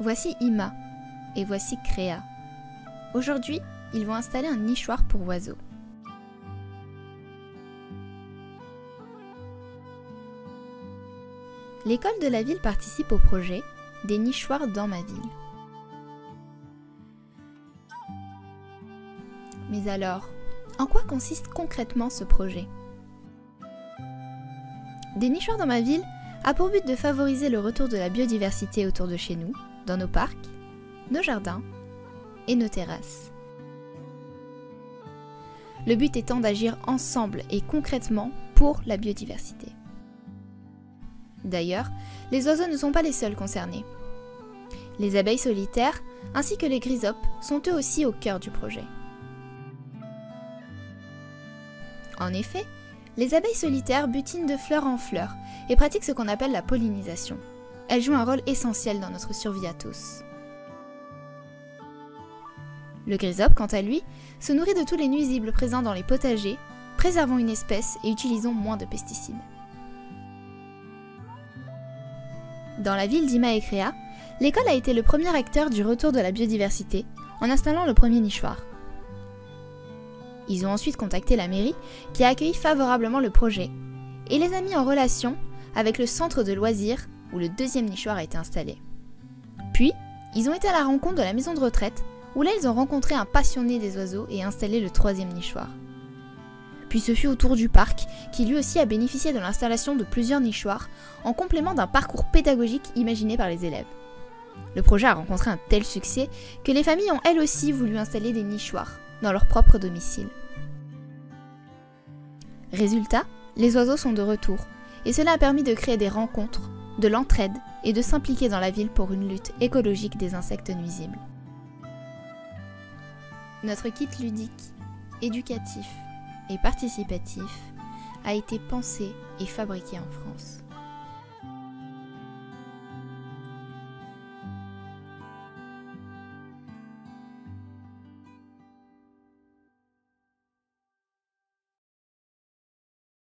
Voici Ima et voici Créa. Aujourd'hui, ils vont installer un nichoir pour oiseaux. L'école de la ville participe au projet des nichoirs dans ma ville. Mais alors, en quoi consiste concrètement ce projet? Des nichoirs dans ma ville a pour but de favoriser le retour de la biodiversité autour de chez nous, dans nos parcs, nos jardins et nos terrasses. Le but étant d'agir ensemble et concrètement pour la biodiversité. D'ailleurs, les oiseaux ne sont pas les seuls concernés. Les abeilles solitaires ainsi que les grisopes sont eux aussi au cœur du projet. En effet, les abeilles solitaires butinent de fleur en fleur et pratiquent ce qu'on appelle la pollinisation. Elles jouent un rôle essentiel dans notre survie à tous. Le grysope, quant à lui, se nourrit de tous les nuisibles présents dans les potagers, préservant une espèce et utilisant moins de pesticides. Dans la ville d'Ima et Créa, l'école a été le premier acteur du retour de la biodiversité en installant le premier nichoir. Ils ont ensuite contacté la mairie qui a accueilli favorablement le projet et les a mis en relation avec le centre de loisirs où le deuxième nichoir a été installé. Puis, ils ont été à la rencontre de la maison de retraite où là ils ont rencontré un passionné des oiseaux et installé le troisième nichoir. Puis ce fut au tour du parc qui lui aussi a bénéficié de l'installation de plusieurs nichoirs en complément d'un parcours pédagogique imaginé par les élèves. Le projet a rencontré un tel succès que les familles ont elles aussi voulu installer des nichoirs dans leur propre domicile. Résultat, les oiseaux sont de retour et cela a permis de créer des rencontres, de l'entraide et de s'impliquer dans la ville pour une lutte écologique des insectes nuisibles. Notre kit ludique, éducatif et participatif a été pensé et fabriqué en France.